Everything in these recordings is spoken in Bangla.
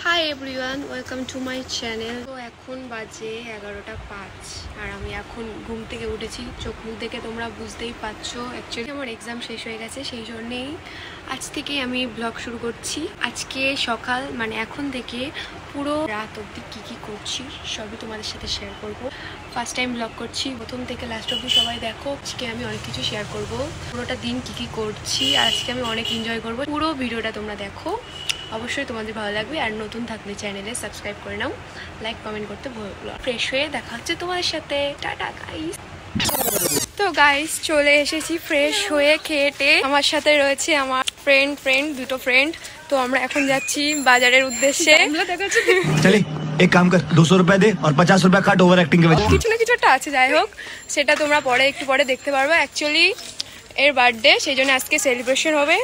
Hi everyone, welcome to my channel. তো এখন বাজে 11:05 আর আমি এখন ঘুম থেকে উঠেছি। চোখ মুখ দেখে তোমরা বুঝতেই পারছো অ্যাকচুয়ালি আমার এক্সাম শেষ হয়ে গেছে, সেই জন্যেই আজ থেকে আমি ব্লগ শুরু করছি। আজকে সকাল মানে এখন থেকে পুরো রাত অবধি কী কী করছি সবই তোমাদের সাথে শেয়ার করব। ফার্স্ট টাইম ব্লগ করছি, প্রথম থেকে লাস্ট অবধি সবাই দেখো। আজকে আমি অনেক কিছু শেয়ার করব, পুরোটা দিন কী কী করছি আর আজকে আমি অনেক এনজয় করব। পুরো ভিডিওটা তোমরা দেখো, অবশ্যই তোমাদের ভালো লাগবে। আর নতুন থাকলে চ্যানেলে সাবস্ক্রাইব করে নাও, লাইক কমেন্ট করতে ভুলো না। ফ্রেশ হয়ে দেখা হচ্ছে তোমাদের সাথে, টাটা গাইস। তো গাইস চলে এসেছি ফ্রেশ হয়ে খেয়ে। আমার সাথে রয়েছে আমার ফ্রেন্ড দুটো ফ্রেন্ড। তো আমরা এখন যাচ্ছি বাজারের উদ্দেশ্যে। চলে এক কাম কর 200 रुपए दे और 50 रुपए काट ओवर एक्टिंग के वजह। কিছু না কিছু একটা আছে, যাই হোক সেটা তোমরা একটু পরে দেখতে পারবে। অ্যাকচুয়ালি এর বার্থডে, সেই জন্য আজকে সেলিব্রেশন হবে।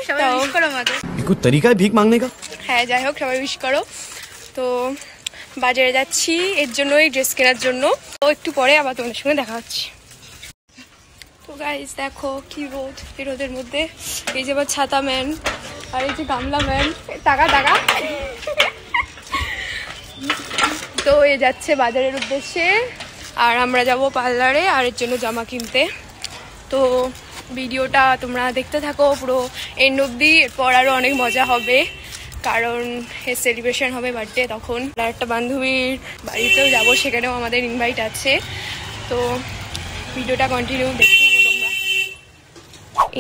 कुछ तरीका है भीख मांगने का? হ্যাঁ, যাই হোক সবাই উইশ করো। তো বাজারে যাচ্ছি এর জন্যই, ড্রেস কেনার জন্য। তো একটু পরে আবার তোমাদের সঙ্গে দেখা হচ্ছে। তো গাইস দেখো কি রোদ, এই রোদের মধ্যে এই যে আবার ছাতা ম্যান আর এই যে গামলা ম্যান, টাকা তো এ যাচ্ছে বাজারের উদ্দেশ্যে আর আমরা যাব পার্লারে আর এর জন্য জামা কিনতে। তো ভিডিওটা তোমরা দেখতে থাকো পুরো এন্ড অবধি, এরপর আরও অনেক মজা হবে কারণ এর সেলিব্রেশন হবে বার্থডে তখন। আর একটা বান্ধবীর বাড়িতেও যাব, সেখানেও আমাদের ইনভাইট আছে। তো ভিডিওটা কন্টিনিউ দেখতে থাকো তোমরা।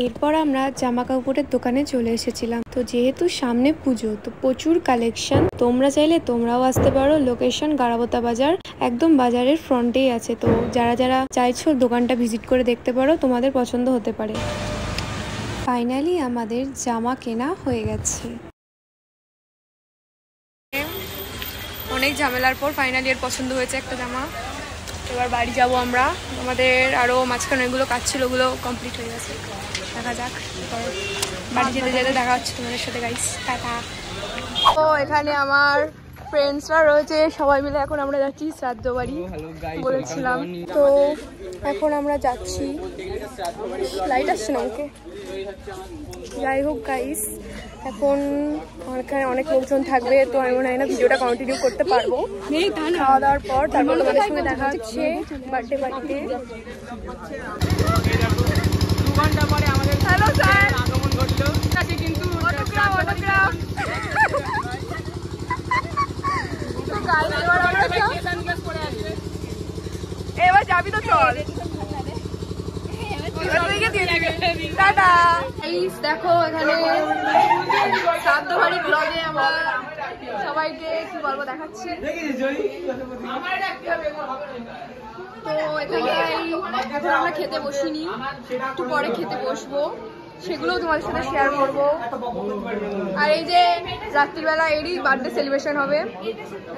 এরপর আমরা জামা কাপড়ের দোকানে চলে এসেছিলাম। তো যেহেতু সামনে পুজো, তো প্রচুর কালেকশন। তোমরা চাইলে তোমরাও আসতে পারো। লোকেশন গারাবোতা বাজার, একদম বাজারের ফ্রন্টেই আছে। তো যারা যারা চাইছো দোকানটা ভিজিট করে দেখতে পারো, তোমাদের পছন্দ হতে পারে। ফাইনালি আমাদের জামা কেনা হয়ে গেছে। অনেক ঝামেলার পর ফাইনালি এর পছন্দ হয়েছে একটা জামা। এবার বাড়ি যাব আমরা। আমাদের আরও মাঝখানে এগুলো কাজ ছিল, ওগুলো কমপ্লিট হয়ে গেছে। দেখা যাক, বাড়ি যেতে যেতে দেখা হচ্ছে তোমাদের সাথে গাইস, টাটা। তো এখানে আমার ফ্রেন্ডসরা রয়েছে, সবাই মিলে এখন আমরা যাচ্ছি শ্রাদ্ধ বাড়ি বলেছিলাম। তো এখন আমরা যাচ্ছি, লাইট আসছে না ওকে। যাই হোক গাইস, এখন এখানে অনেক লোকজন থাকবে, তো আমি মনে হয় না ভিডিওটা কন্টিনিউ করতে পারবো। খাওয়া দাওয়ার পর তারপর তোমাদের সঙ্গে দেখা হচ্ছে বার্থডে পার্টিতে। হ্যালো স্যার, আগমন ঘটলো কিন্তু অটোগ্রাফ এবার যাবি তো, চল দেখো এখানে শ্রাদ্ধ বাড়ি ব্লগে আমরা সবাইকে কি বলবো দেখাচ্ছি। তো এখানে এখন আমরা খেতে বসিনি, একটু পরে খেতে বসবো, সেগুলোও তোমাদের সাথে শেয়ার করবো। আর এই যে রাত্রিবেলা এরই বার্থডে সেলিব্রেশন হবে।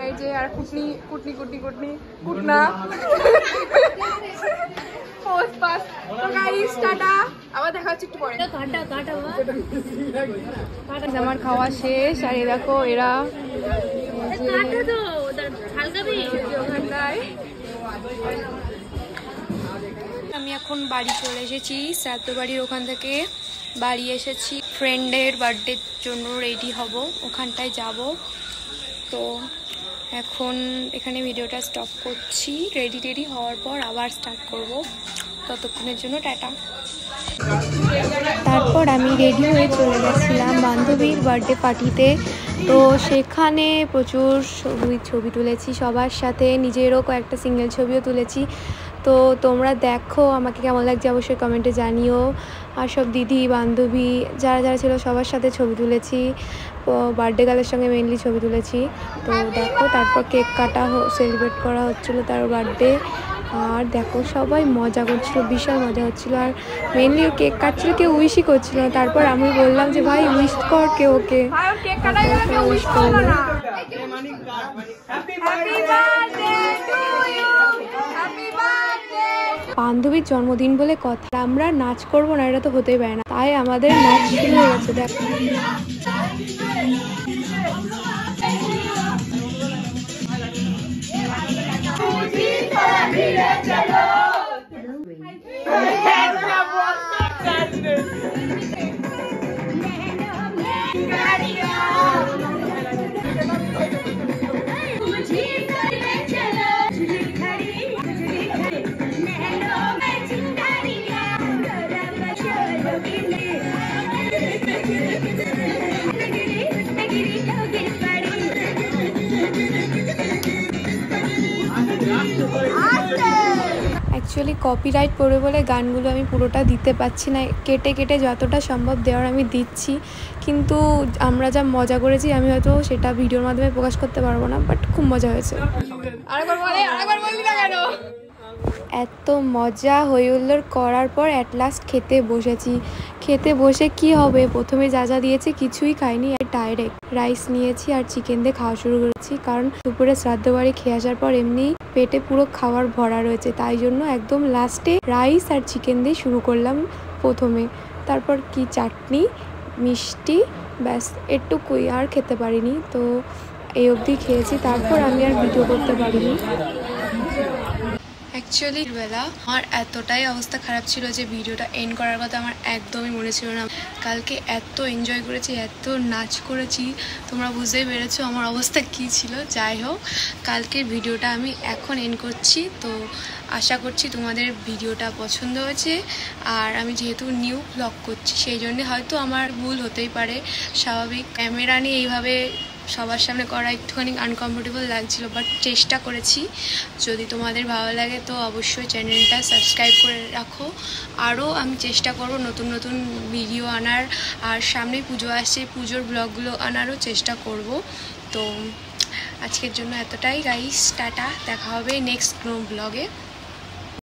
এই যে আর কুটনা আবার দেখা হচ্ছে একটু পরে। আমার খাওয়া শেষ আর এই দেখো এরা ওখানটায়। আমি এখন বাড়ি চলে এসেছি, শ্রাদ্ধ বাড়ির ওখান থেকে বাড়ি এসেছি। ফ্রেন্ডের বার্থডের জন্য রেডি হব, ওখানটায় যাব। তো এখন এখানে ভিডিওটা স্টপ করছি, রেডি হওয়ার পর আবার স্টার্ট করব। ততক্ষণের জন্য টাটা। তারপর আমি রেডি হয়ে চলে গেছিলাম বান্ধবীর বার্থডে পার্টিতে। তো সেখানে প্রচুর ছবি তুলেছি সবার সাথে, নিজেরও কয়েকটা সিঙ্গেল ছবিও তুলেছি। তো তোমরা দেখো আমাকে কেমন লাগছে অবশ্যই কমেন্টে জানিও। আর সব দিদি বান্ধবী যারা যারা ছিল সবার সাথে ছবি তুলেছি, বার্থডে গার্লের সঙ্গে মেনলি ছবি তুলেছি। তো দেখো তারপর কেক কাটা সেলিব্রেট করা হচ্ছিলো তার বার্থডে। আর দেখো সবাই মজা করছিল, বিশাল মজা হচ্ছিলো। আর মেনলি ও কেক কাটছিল, কেউ উইশই করছিল। তারপর আমি বললাম যে ভাই উইশ কর কে ওকে, উইশ করলো। বান্ধবীর জন্মদিন বলে কথা, আমরা নাচ করবো না এটা তো হতেই পারে না, তাই আমাদের নাচ শুরু হয়ে গেছে। দেখো অ্যাকচুয়ালি কপিরাইট পড়বে বলে গানগুলো আমি পুরোটা দিতে পারছি না, কেটে কেটে যতটা সম্ভব দেওয়ার আমি দিচ্ছি, কিন্তু আমরা যা মজা করেছি আমি হয়তো সেটা ভিডিওর মাধ্যমে প্রকাশ করতে পারবো না, বাট খুব মজা হয়েছে। এত মজা হই হুল্লোড় করার পর অ্যাট লাস্ট খেতে বসেছি। খেতে বসে কি হবে, প্রথমে যা যা দিয়েছে কিছুই খাইনি, ডাইরেক্ট রাইস নিয়েছি আর চিকেন দিয়ে খাওয়া শুরু করেছি, কারণ দুপুরে শ্রাদ্ধ বাড়ি খেয়ে আসার পর এমনি পেটে পুরো খাবার ভরা রয়েছে, তাই জন্য একদম লাস্টে রাইস আর চিকেন দিয়ে শুরু করলাম প্রথমে, তারপর কি চাটনি মিষ্টি, ব্যাস এটুকুই, আর খেতে পারিনি। তো এই অবধি খেয়েছি, তারপর আমি আর ভিডিও করতে পারিনি। অ্যাকচুয়ালি বেলা আমার এতটাই অবস্থা খারাপ ছিল যে ভিডিওটা এন্ড করার কথা আমার একদমই মনে ছিল না। কালকে এত এনজয় করেছি, এত নাচ করেছি, তোমরা বুঝতেই পেরেছো আমার অবস্থা কী ছিল। যাই হোক, কালকের ভিডিওটা আমি এখন এন্ড করছি। তো আশা করছি তোমাদের ভিডিওটা পছন্দ হয়েছে। আর আমি যেহেতু নিউ ব্লগ করছি সেই জন্য হয়তো আমার ভুল হতেই পারে, স্বাভাবিক। ক্যামেরা নিয়ে এইভাবে সবার সামনে করা একটুখানি আনকমফোর্টেবল লাগছিল, বাট চেষ্টা করেছি। যদি তোমাদের ভালো লাগে তো অবশ্যই চ্যানেলটা সাবস্ক্রাইব করে রাখো। আরও আমি চেষ্টা করব নতুন নতুন ভিডিও আনার, আর সামনেই পুজো আসছে, পুজোর ব্লগগুলো আনারও চেষ্টা করব। তো আজকের জন্য এতটাই গাইস, টাটা, দেখা হবে নেক্সট কোনো ব্লগে।